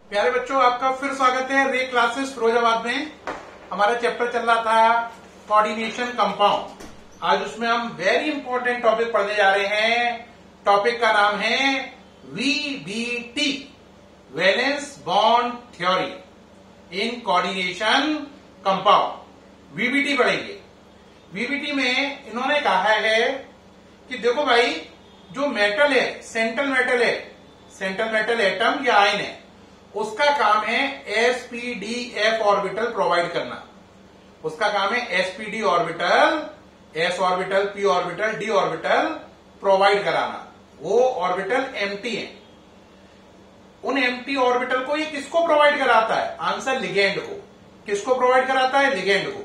प्यारे बच्चों, आपका फिर स्वागत है रे क्लासेस फिरोजाबाद में। हमारा चैप्टर चल रहा था कोऑर्डिनेशन कंपाउंड। आज उसमें हम वेरी इंपॉर्टेंट टॉपिक पढ़ने जा रहे हैं। टॉपिक का नाम है VBT, valence bond theory in coordination compound. VBT पढ़ेंगे। वीबीटी में इन्होंने कहा है कि देखो भाई, जो मेटल है, सेंट्रल मेटल एटम या आयन है, उसका काम है sp-d-f ऑर्बिटल प्रोवाइड करना। उसका काम है sp-d orbital, s orbital, p orbital, d orbital provide कराना। वो ऑर्बिटल एम्प्टी है। उन एम्प्टी ऑर्बिटल को ये किसको प्रोवाइड कराता है? आंसर लिगेंड को। किसको प्रोवाइड कराता है? लिगेंड को।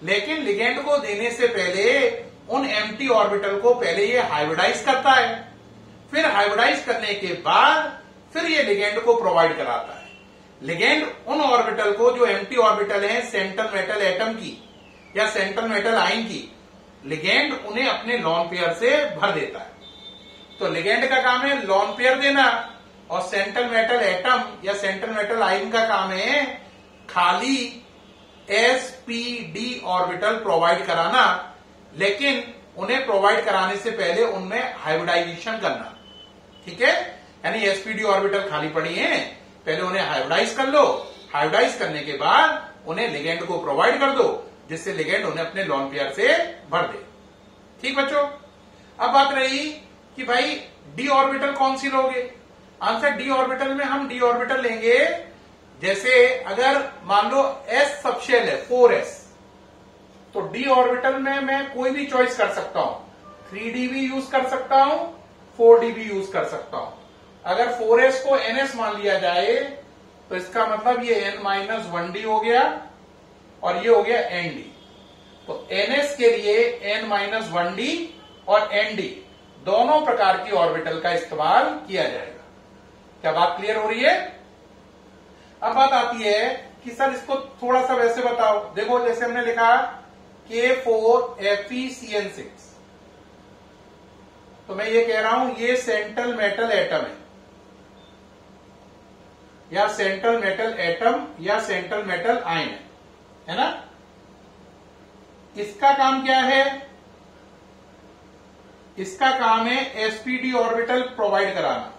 लेकिन लिगेंड को देने से पहले उन एम्प्टी ऑर्बिटल को पहले ये हाइब्रिडाइज करता है। फिर हाइब्रिडाइज करने के बाद फिर ये लिगेंड को प्रोवाइड कराता है। लिगेंड उन ऑर्बिटल को, जो एम्प्टी ऑर्बिटल है सेंट्रल मेटल एटम की या सेंट्रल मेटल आयन की, लिगेंड उन्हें अपने लॉन पेयर से भर देता है। तो लिगेंड का काम है लॉन पेयर देना, और सेंट्रल मेटल एटम या सेंट्रल मेटल आयन का काम है खाली sp-d ऑर्बिटल प्रोवाइड कराना। लेकिन उन्हें प्रोवाइड कराने से पहले उनमें हाइब्रिडाइजेशन करना। ठीक है, यानी sp-d ऑर्बिटल खाली पड़ी हैं, पहले उन्हें हाइब्रिडाइज कर लो। हाइब्रिडाइज करने के बाद उन्हें लिगेंड को प्रोवाइड कर दो, जिससे लिगेंड उन्हें अपने लॉन पेयर से भर दे। ठीक बच्चों, अब बात रही कि भाई d ऑर्बिटल कौन सी लोगे? आंसर d ऑर्बिटल में हम d ऑर्बिटल लेंगे, जैसे अगर मान लो s सबशेल है 4s, तो d ऑर्बिटल में मैं कोई भी चॉइस कर सकता हूं। 3d भी यूज कर सकता हूं, 4d भी यूज कर सकता हूं। अगर 4s को ns मान लिया जाए तो इसका मतलब ये n-1d हो गया और ये हो गया nd। तो ns के लिए n-1d और nd दोनों प्रकार की ऑर्बिटल का इस्तेमाल किया जाएगा। क्या बात क्लियर हो रही है? अब बात आती है कि सर इसको थोड़ा सा वैसे बताओ। देखो, जैसे हमने लिखा K4FeCN6, तो मैं ये कह रहा हूं ये सेंट्रल मेटल एटम है, या सेंट्रल मेटल एटम या सेंट्रल मेटल आयन है ना? इसका काम क्या है? इसका काम है sp-d ऑर्बिटल प्रोवाइड कराना।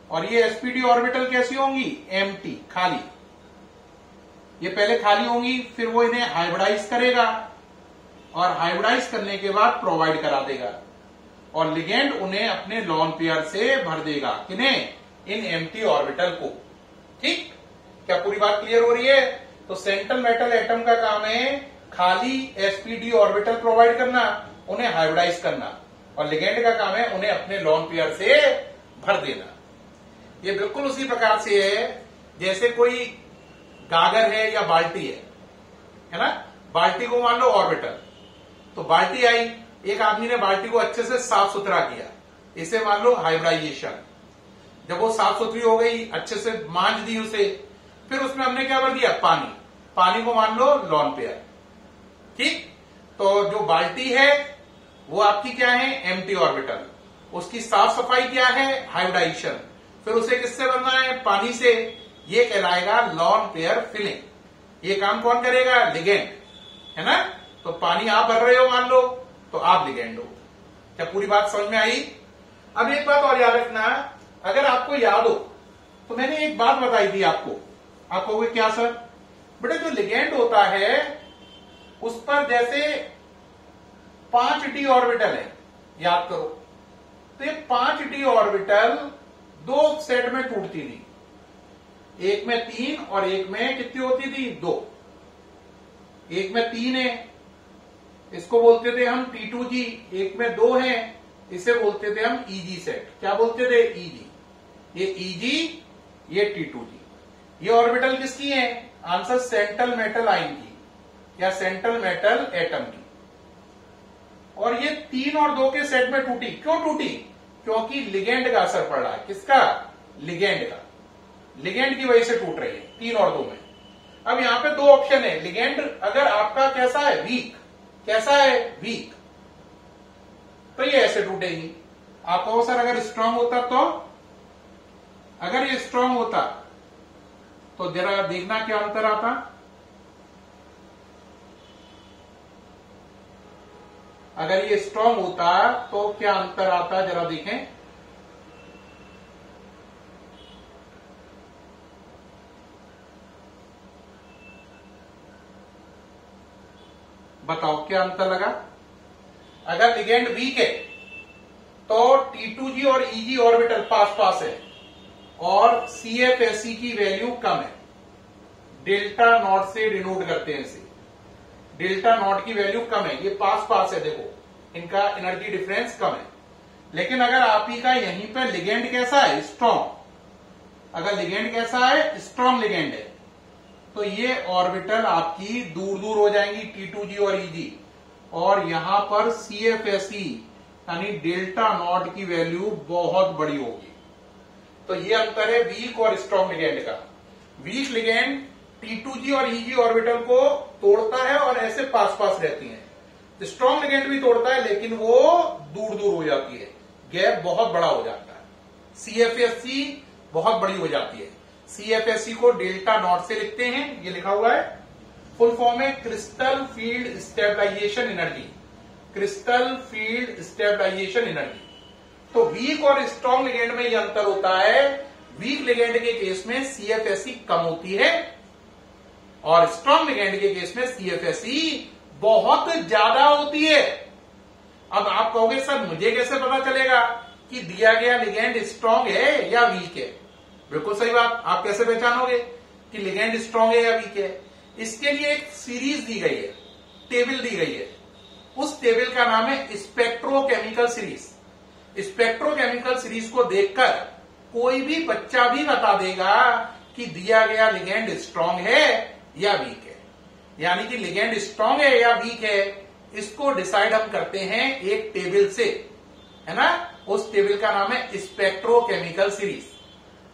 और ये sp-d ऑर्बिटल कैसी होंगी? एम्प्टी, खाली। ये पहले खाली होंगी, फिर वो इन्हें हाइब्रिडाइज करेगा और हाइब्रिडाइज करने के बाद प्रोवाइड करा देगा, और लिगेंड उन्हें अपने लॉन पेयर से भर देगा। किन्हें? इन एम्प्टी ऑर्बिटल को। ठीक, क्या पूरी बात क्लियर हो रही है? तो सेंट्रल मेटल एटम का काम है खाली sp-d ऑर्बिटल प्रोवाइड करना, उन्हें हाइब्रिडाइज करना, और लिगेंड का काम है उन्हें अपने लॉन पेयर से भर देना। ये बिल्कुल उसी प्रकार से है जैसे कोई गागर है या बाल्टी है ना? बाल्टी को मान लो ऑर्बिटल, तो बाल्टी आई, एक आदमी ने बाल्टी को अच्छे से साफ सुथरा किया, इसे मान लो हाइब्रिडाइजेशन। जब वो साफ सुथरी हो गई, अच्छे से मांज दी उसे, फिर उसमें हमने क्या भर दिया? पानी। पानी को मान लो लॉन पेयर। ठीक, तो जो बाल्टी है वो आपकी क्या है? Empty orbital. उसकी साफ सफाई क्या है? हाइब्रिडाइजेशन। फिर उसे किससे भरना है? पानी से। ये कहलाएगा लॉन पेयर फिलिंग। ये काम कौन करेगा? लिगेंड, है ना? तो पानी आप भर रहे हो मान लो, तो आप लिगेंड हो। क्या पूरी बात समझ में आई? अब एक बात और याद रखना, अगर आपको याद हो तो मैंने एक बात बताई थी आपको। आप कहोगे क्या सर? बेटा, जो लिगेंड होता है उस पर जैसे 5d ऑर्बिटल है, याद करो। तो ये 5d ऑर्बिटल दो सेट में टूटती थी, एक में 3 और एक में कितनी होती थी? 2। एक में 3 है, इसको बोलते थे हम T2G। एक में 2 है, इसे बोलते थे हम EG सेट। क्या बोलते थे? EG। ये EG, ये T2G। ये ऑर्बिटल किसकी है? आंसर सेंट्रल मेटल आयन की या सेंट्रल मेटल एटम की। और ये 3 और 2 के सेट में टूटी। क्यों टूटी? क्योंकि लिगेंड का असर पड़ रहा है। किसका? लिगेंड का। लिगेंड की वजह से टूट रही है 3 और 2 में। अब यहां पे 2 ऑप्शन है। लिगेंड अगर आपका कैसा है? वीक। कैसा है? वीक, तो ये ऐसे टूटेगी। आप कहो सर अगर स्ट्रांग होता अगर ये स्ट्रांग होता तो जरा देखना क्या अंतर आता। अगर ये स्ट्रांग होता तो क्या अंतर आता, जरा देखें। बताओ क्या अंतर लगा। अगर लिगेंड वीक है तो T2G और EG ऑर्बिटल पास पास है और CFSE की वैल्यू कम है। डेल्टा नॉट से डिनोट करते हैं इसे। डेल्टा नॉट की वैल्यू कम है, ये पास पास है, देखो इनका एनर्जी डिफरेंस कम है। लेकिन अगर आप ही का यहीं पर लिगेंड कैसा है, स्ट्रॉन्ग, अगर लिगेंड कैसा है, स्ट्रॉन्ग लिगेंड है, तो ये ऑर्बिटल आपकी दूर दूर हो जाएंगी T2G और EG, और यहां पर CFSE यानी डेल्टा नॉट की वैल्यू बहुत बड़ी होगी। तो ये अंतर है वीक और स्ट्रॉन्ग लिगेंड का। वीक लिगेंड T2G और EG ऑर्बिटल को तोड़ता है और ऐसे पास पास रहती हैं। स्ट्रॉन्ग लिगेंड भी तोड़ता है लेकिन वो दूर दूर हो जाती है, गैप बहुत बड़ा हो जाता है। CFSE बहुत बड़ी हो जाती है। CFSE को डेल्टा नॉट से लिखते हैं, ये लिखा हुआ है, फुल फॉर्म है crystal field stabilization energy. Crystal field stabilization energy. तो वीक और स्ट्रॉन्ग लिगेंड में यह अंतर होता है। वीक लिगेंड के केस में CFSE कम होती है और स्ट्रॉन्ग लिगेंड के केस में CFSE बहुत ज्यादा होती है। अब आप कहोगे सर मुझे कैसे पता चलेगा कि दिया गया लिगेंड स्ट्रॉन्ग है या वीक है। बिल्कुल सही बात, आप कैसे पहचानोगे कि लिगेंड स्ट्रॉन्ग है या वीक है। इसके लिए एक सीरीज दी गई है, टेबल दी गई है। उस टेबल का नाम है स्पेक्ट्रोकेमिकल सीरीज। स्पेक्ट्रोकेमिकल सीरीज को देखकर कोई भी बच्चा भी बता देगा कि दिया गया लिगेंड स्ट्रॉन्ग है या वीक है। यानी कि लिगेंड स्ट्रॉन्ग है या वीक है, इसको डिसाइड हम करते हैं एक टेबल से, है ना। उस टेबल का नाम है स्पेक्ट्रोकेमिकल सीरीज।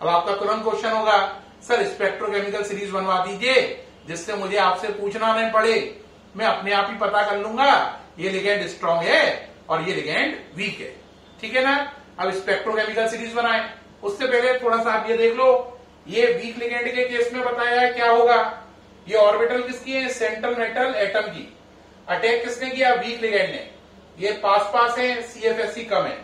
अब आपका तुरंत क्वेश्चन होगा, सर स्पेक्ट्रोकेमिकल सीरीज बनवा दीजिए जिससे मुझे आपसे पूछना नहीं पड़े, मैं अपने आप ही पता कर लूंगा ये लिगेंड स्ट्रॉन्ग है और ये लिगेंड वीक है, ठीक है ना। अब स्पेक्ट्रोकेमिकल सीरीज बनाए, उससे पहले थोड़ा सा आप ये देख लो, ये वीक लिगेंड के केस में बताया है क्या होगा। ये ऑर्बिटल किसकी है, सेंट्रल मेटल एटम की। अटैक किसने किया, वीक लिगेंड ने। ये पास पास है, CFSE कम है,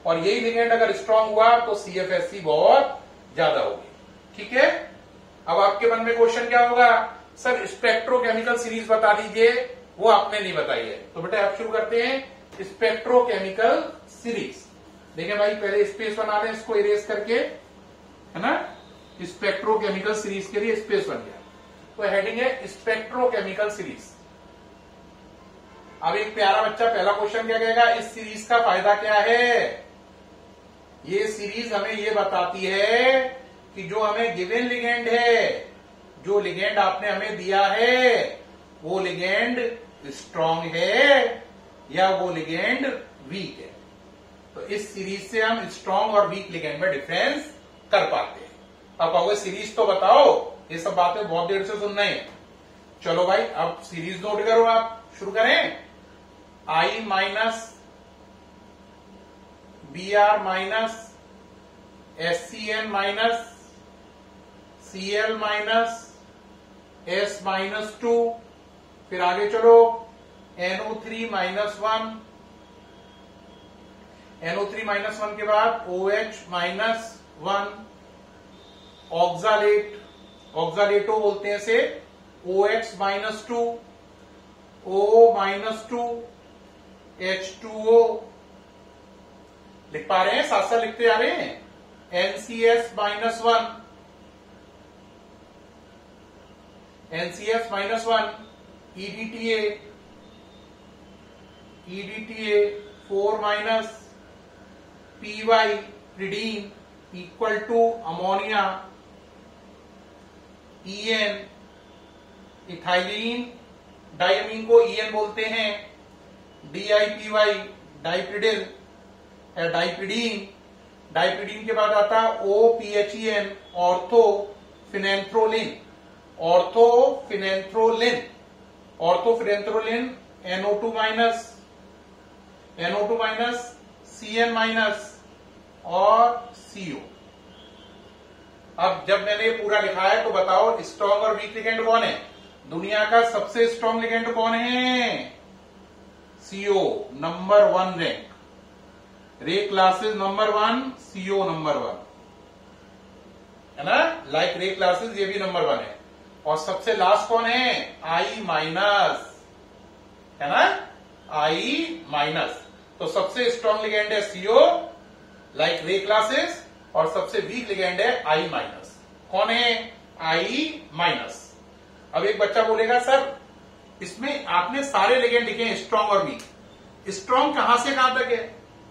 और यही लिगेंड अगर स्ट्रॉन्ग हुआ तो CFSE बहुत ज्यादा होगी, ठीक है। अब आपके मन में क्वेश्चन क्या होगा, सर स्पेक्ट्रोकेमिकल सीरीज बता दीजिए, वो आपने नहीं बताई है। तो बेटा आप शुरू करते हैं स्पेक्ट्रोकेमिकल सीरीज। देखिए भाई पहले स्पेस बना लें इसको इरेज करके, है ना। स्पेक्ट्रोकेमिकल सीरीज के लिए स्पेस बन गया, तो हेडिंग है स्पेक्ट्रोकेमिकल सीरीज। अब एक प्यारा बच्चा पहला क्वेश्चन क्या कहेगा, इस सीरीज का फायदा क्या है। ये सीरीज हमें ये बताती है कि जो हमें गिवन लिगेंड है, जो लिगेंड आपने हमें दिया है, वो लिगेंड स्ट्रॉन्ग है या वो लिगेंड वीक है। तो इस सीरीज से हम स्ट्रॉन्ग और वीक लिगेंड में डिफरेंस कर पाते हैं। अब कहोगे सीरीज तो बताओ, ये सब बातें बहुत देर से सुन रहे हैं। चलो भाई अब सीरीज नोट करो, आप शुरू करें। I minus Br minus SCN minus Cl minus S minus 2, फिर आगे चलो NO3 माइनस 1, NO3 माइनस 1 के बाद OH माइनस 1, ऑक्सालेट, ऑक्सालेटो बोलते हैं इसे, OX minus 2, O minus 2, H2O। लिख पा रहे हैं, साथ साथ लिखते जा रहे हैं। NCS minus 1, NCS minus 1, EDTA, EDTA 4 minus PY pyridine equal to ammonia, EN ethylene, diamine को EN बोलते हैं, DIPY डाइप्रिडिल या डाइप्रिडीन। डाइप्रिडीन के बाद आता OPHEN ऑर्थोफिनेंथ्रोलिन, ऑर्थोफिनेंथ्रोलिन, ऑर्थोफिनेंथ्रोलिन NO2 minus, NO2 minus CN minus और CO। अब जब मैंने ये पूरा लिखा है तो बताओ स्ट्रॉन्ग और वीक लिगेंड कौन है? दुनिया का सबसे स्ट्रॉन्ग लिगेंड कौन है? सीओ नंबर 1 रैंक, रे क्लासेस नंबर 1, सीओ नंबर 1 है ना। लाइक रे क्लासेस ये भी नंबर 1 है। और सबसे लास्ट कौन है? आई माइनस, है ना, आई माइनस। तो सबसे स्ट्रॉन्ग लिगेंड है सीओ लाइक रे क्लासेस और सबसे वीक लिगेंड है आई माइनस। कौन है? आई माइनस। अब एक बच्चा बोलेगा सर इसमें आपने सारे लिगेंड लिखे हैं स्ट्रॉन्ग और वीक, स्ट्रॉन्ग कहां से कहां तक है?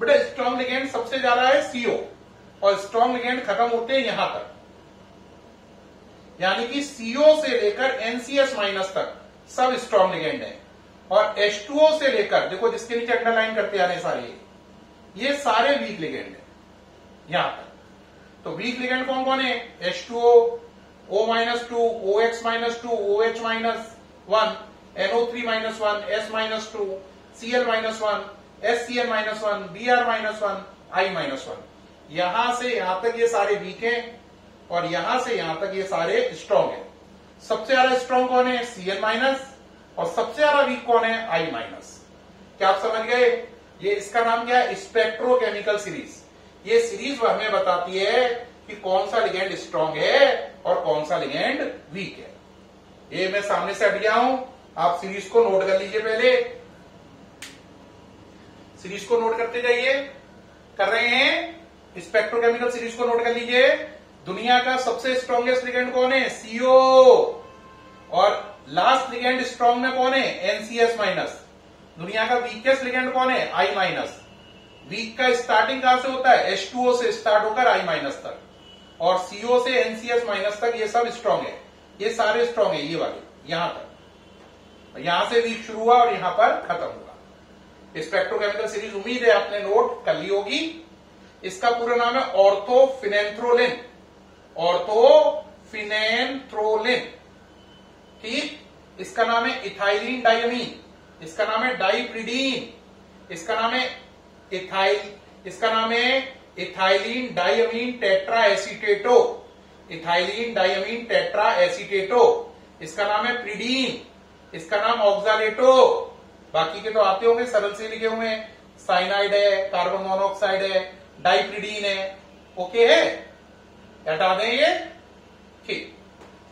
बेटा स्ट्रॉन्ग लिगेंड सबसे ज्यादा है सीओ और स्ट्रॉन्ग लिगेंड खत्म होते हैं यहां तक, यानी कि सीओ से लेकर एनसीएस माइनस तक सब स्ट्रॉन्ग लिगेंड है। और H2O से लेकर देखो जिसके नीचे अंडरलाइन करते आ रहे हैं सारे, ये सारे वीक लिगेंड है यहां तक। तो वीक लिगेंड कौन कौन है? H2O, O-2, OX-2, OH-1, NO3-1, S-2, Cl-1, SCl-1, Br-1, I-1। यहां से यहां तक ये सारे वीक हैं और यहां से यहां तक ये सारे स्ट्रॉन्ग हैं। सबसे ज्यादा स्ट्रॉन्ग कौन है? Cl- और सबसे ज्यादा वीक कौन है? I-। क्या आप समझ गए? ये इसका नाम क्या है? Spectrochemical series. ये सीरीज हमें बताती है कि कौन सा लिगेंड स्ट्रॉन्ग है और कौन सा लिगेंड वीक है। ये मैं सामने से हट गया हूं, आप सीरीज को नोट कर लीजिए। पहले सीरीज को नोट करते जाइए। कर रहे हैं? स्पेक्ट्रोकेमिकल सीरीज को नोट कर लीजिए। दुनिया का सबसे स्ट्रॉन्गेस्ट लिगेंड कौन है? सीओ। और लास्ट लिगेंड स्ट्रॉन्ग में कौन है? NCS minus. दुनिया का वीकेस्ट लिगेंड कौन है? आई माइनस। वीक का स्टार्टिंग कहां से होता है? H2O से स्टार्ट होकर आई माइनस तक, और सीओ से एनसीएस माइनस तक ये सब स्ट्रॉन्ग है। ये सारे स्ट्रॉन्ग है, ये वाले यहां तक। यहां से वीक शुरू हुआ और यहां पर खत्म हुआ। स्पेक्ट्रोकेमिकल सीरीज उम्मीद है आपने नोट कर ली होगी। इसका पूरा नाम है ऑर्थोफिनेंथ्रोलिन। ऑर्थोफिनेंथ्रोलिन, ठीक। इसका नाम है इथाइलिन डायमीन, इसका नाम है डाइप्रिडीन, इसका नाम है ethylene diamine tetra acetato, ethylene diamine tetra acetato. इसका नाम है प्रिडीन, इसका नाम ऑक्सालेटो। बाकी के तो आते होंगे, सरल से लिखे हुए हैं। साइनाइड है, कार्बन मोनोऑक्साइड है, डाइप्रिडीन है। ओके है, हटा दें ये, ठीक।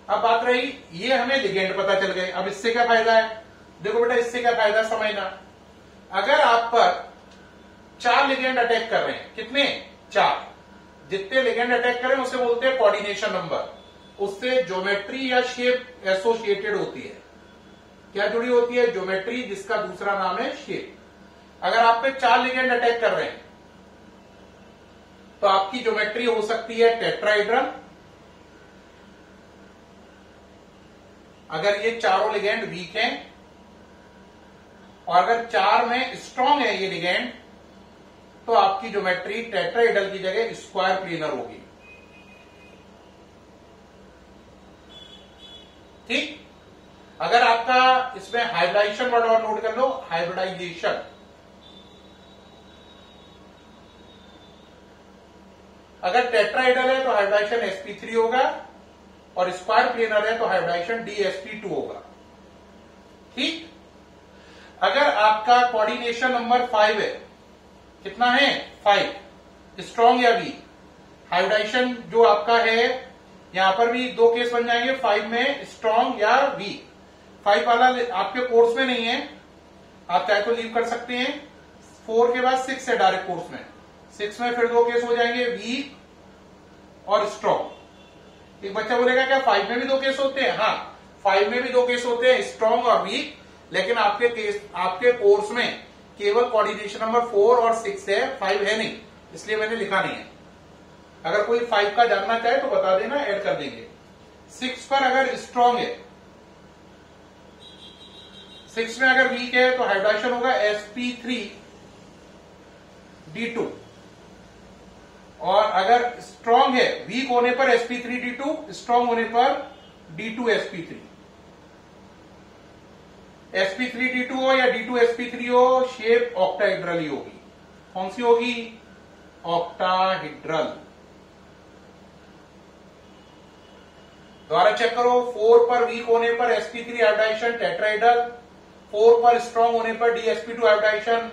अब बात रही, ये हमें लिगेंड पता चल गए। अब इससे क्या फायदा है? देखो बेटा इससे क्या फायदा समझना। अगर आप पर 4 लिगेंड अटैक कर रहे हैं, कितने? 4। जितने लिगेंड अटैक करें उसे बोलते हैं कोऑर्डिनेशन नंबर। उससे ज्योमेट्री या शेप एसोसिएटेड होती है। क्या जुड़ी होती है? ज्योमेट्री, जिसका दूसरा नाम है शेप। अगर आप पे 4 लिगेंड अटैक कर रहे हैं तो आपकी ज्योमेट्री हो सकती है टेट्राहेड्रल। अगर ये चारों लिगेंड वीक हैं, और अगर 4 में स्ट्रॉन्ग है ये लिगेंड, तो आपकी ज्योमेट्री टेट्राहेड्रल की जगह स्क्वायर प्लेनर होगी, ठीक। अगर आपका इसमें हाइब्रिडाइजेशन वर्ड और नोट कर लो, हाइब्रिडाइजेशन। अगर टेट्राहेड्रल है तो हाइब्रिडाइजेशन sp3 होगा, और स्क्वायर प्लेनर है तो हाइब्रिडाइजेशन dsp2 होगा, ठीक। अगर आपका कोऑर्डिनेशन नंबर 5 है, कितना है? 5, स्ट्रॉन्ग या वीक, हाइब्रिडाइजेशन जो आपका है, यहां पर भी 2 केस बन जाएंगे, 5 में स्ट्रॉन्ग या वीक। 5 वाला आपके कोर्स में नहीं है, आप चाहे तो लीव कर सकते हैं। 4 के बाद 6 है डायरेक्ट कोर्स में। 6 में फिर 2 केस हो जाएंगे, वीक और स्ट्रॉन्ग। एक बच्चा बोलेगा क्या 5 में भी 2 केस होते हैं? हाँ, 5 में भी 2 केस होते हैं, स्ट्रॉन्ग और वीक। लेकिन आपके कोर्स में केवल कोऑर्डिनेशन नंबर 4 और 6 है, 5 है नहीं, इसलिए मैंने लिखा नहीं है। अगर कोई 5 का जानना चाहे तो बता देना, ऐड कर देंगे। 6 पर अगर स्ट्रॉन्ग है, 6 में अगर वीक है तो हाइब्रिडाइजेशन होगा sp3d2, और अगर स्ट्रॉन्ग है, वीक होने पर sp3d2, स्ट्रॉन्ग होने पर d2sp3। sp3d2 हो या d2sp3 हो, शेप ऑक्टाहेड्रल ही होगी। कौन सी होगी? ऑक्टाहेड्रल। दोबारा चेक करो, 4 पर वीक होने पर sp3 हाइब्रिडाइजेशन टेट्राहेड्रल, 4 पर स्ट्रॉन्ग होने पर dsp2 hybridisation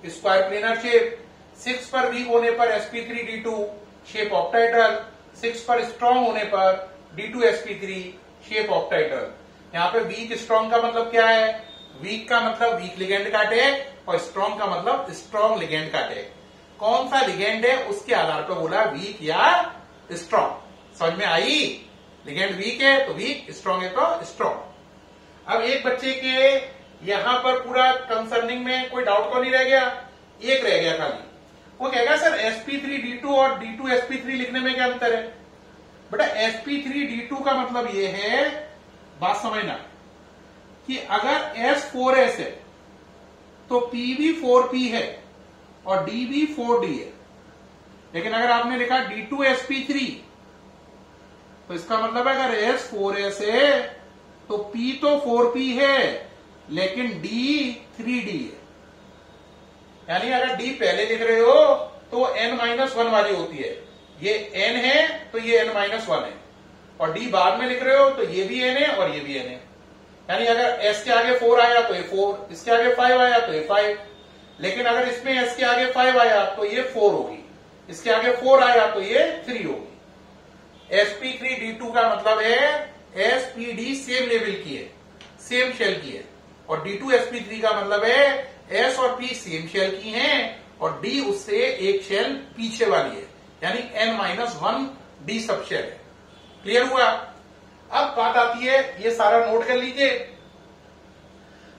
square planar shape, 6 पर वीक होने पर sp3d2 शेप ऑक्टाहेड्रल, 6 पर स्ट्रॉन्ग होने पर d2sp3 शेप ऑक्टाहेड्रल। यहाँ पे वीक स्ट्रॉन्ग का मतलब क्या है? वीक का मतलब वीक लिगेंड का अटैक और स्ट्रॉन्ग का मतलब स्ट्रॉन्ग लिगेंड का अटैक। कौन सा लिगेंड है उसके आधार पर बोला वीक या स्ट्रॉन्ग। समझ में आई? लिगेंड वीक है तो वीक, स्ट्रॉन्ग है तो स्ट्रॉन्ग। अब एक बच्चे के यहां पर पूरा कंसर्निंग में कोई डाउट तो नहीं रह गया? एक रह गया खाली। वो कहेगा सर sp3d2 और d2sp3 लिखने में क्या अंतर है? बेटा sp3d2 का मतलब ये है, बात समझना, कि अगर s4s है तो pb4p है और db4d है। लेकिन अगर आपने लिखा d2sp3 तो इसका मतलब है अगर s4s है तो p तो 4p है लेकिन d 3d है। यानी अगर d पहले लिख रहे हो तो n-1 वाली होती है, ये n है तो ये n-1 है, और d बाद में लिख रहे हो तो ये भी n है और ये भी n है। यानी अगर s के आगे 4 आया तो ये 4, इसके आगे 5 आया तो ये 5, लेकिन अगर इसमें s के आगे 5 आया तो ये 4 होगी, इसके आगे 4 आया तो ये 3 होगी। sp3d2 का मतलब है spd सेम लेवल की है, सेम शेल की है, और d2sp3 का मतलब है s और p सेम शेल की हैं और d उससे एक शेल पीछे वाली है, यानी n-1 d सब शेल है। क्लियर हुआ? अब बात आती है, ये सारा नोट कर लीजिए।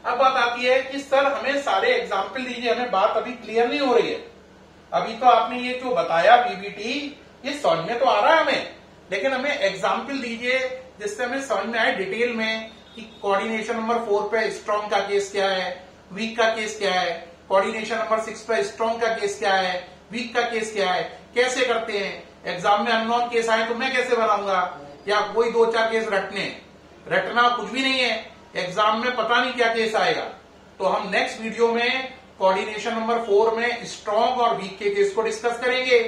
अब बात आती है कि सर हमें सारे एग्जाम्पल दीजिए, हमें बात अभी क्लियर नहीं हो रही है। अभी तो आपने ये जो बताया बीबीटी ये समझ में तो आ रहा है हमें, लेकिन हमें एग्जाम्पल दीजिए जिससे हमें समझ में आए डिटेल में कि कोऑर्डिनेशन नंबर 4 पे स्ट्रॉन्ग का केस क्या है, वीक का केस क्या है, कोऑर्डिनेशन नंबर 6 पे स्ट्रॉन्ग का केस क्या है, वीक का केस क्या है, कैसे करते हैं। एग्जाम में अननोन केस आए तो मैं कैसे बनाऊंगा, या कोई 2-4 केस रटना कुछ भी नहीं है, एग्जाम में पता नहीं क्या केस आएगा। तो हम नेक्स्ट वीडियो में कोऑर्डिनेशन नंबर 4 में स्ट्रॉन्ग और वीक के केस को डिस्कस करेंगे,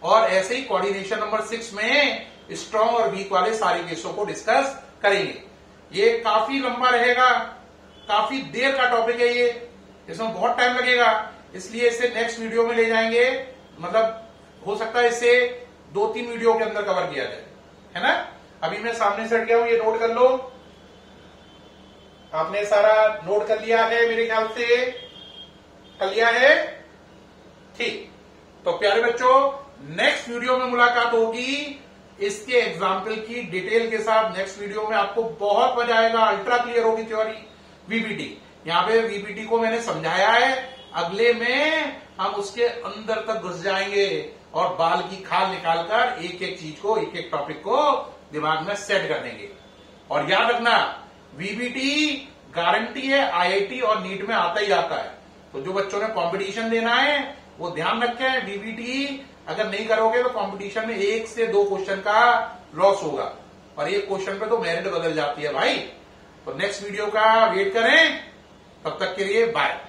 और ऐसे ही कोऑर्डिनेशन नंबर 6 में स्ट्रॉन्ग और वीक वाले सारे केसों को डिस्कस करेंगे। ये काफी लंबा रहेगा, काफी देर का टॉपिक है ये, इसमें बहुत टाइम लगेगा, इसलिए इसे नेक्स्ट वीडियो में ले जाएंगे। मतलब हो सकता है इसे 2-3 वीडियो के अंदर कवर किया जाए, है ना। अभी मैं सामने से हट गया हूं, ये नोट कर लो। आपने सारा नोट कर लिया है मेरे ख्याल से, कर लिया है? ठीक। तो प्यारे बच्चों, नेक्स्ट वीडियो में मुलाकात होगी इसके एग्जाम्पल की डिटेल के साथ। नेक्स्ट वीडियो में आपको बहुत मजा आएगा, अल्ट्रा क्लियर होगी थ्योरी वीबीटी। यहाँ पे वीबीटी को मैंने समझाया है, अगले में हम उसके अंदर तक घुस जाएंगे और बाल की खाल निकालकर एक एक चीज को, एक एक टॉपिक को दिमाग में सेट कर देंगे। और याद रखना, वीबीटी गारंटी है आईआईटी और नीट में आता ही आता है। तो जो बच्चों ने कंपटीशन देना है वो ध्यान रखें, वीबीटी अगर नहीं करोगे तो कंपटीशन में 1 से 2 क्वेश्चन का लॉस होगा, और एक क्वेश्चन पे तो मेरिट बदल जाती है भाई। तो नेक्स्ट वीडियो का वेट करें, तब तक के लिए बाय।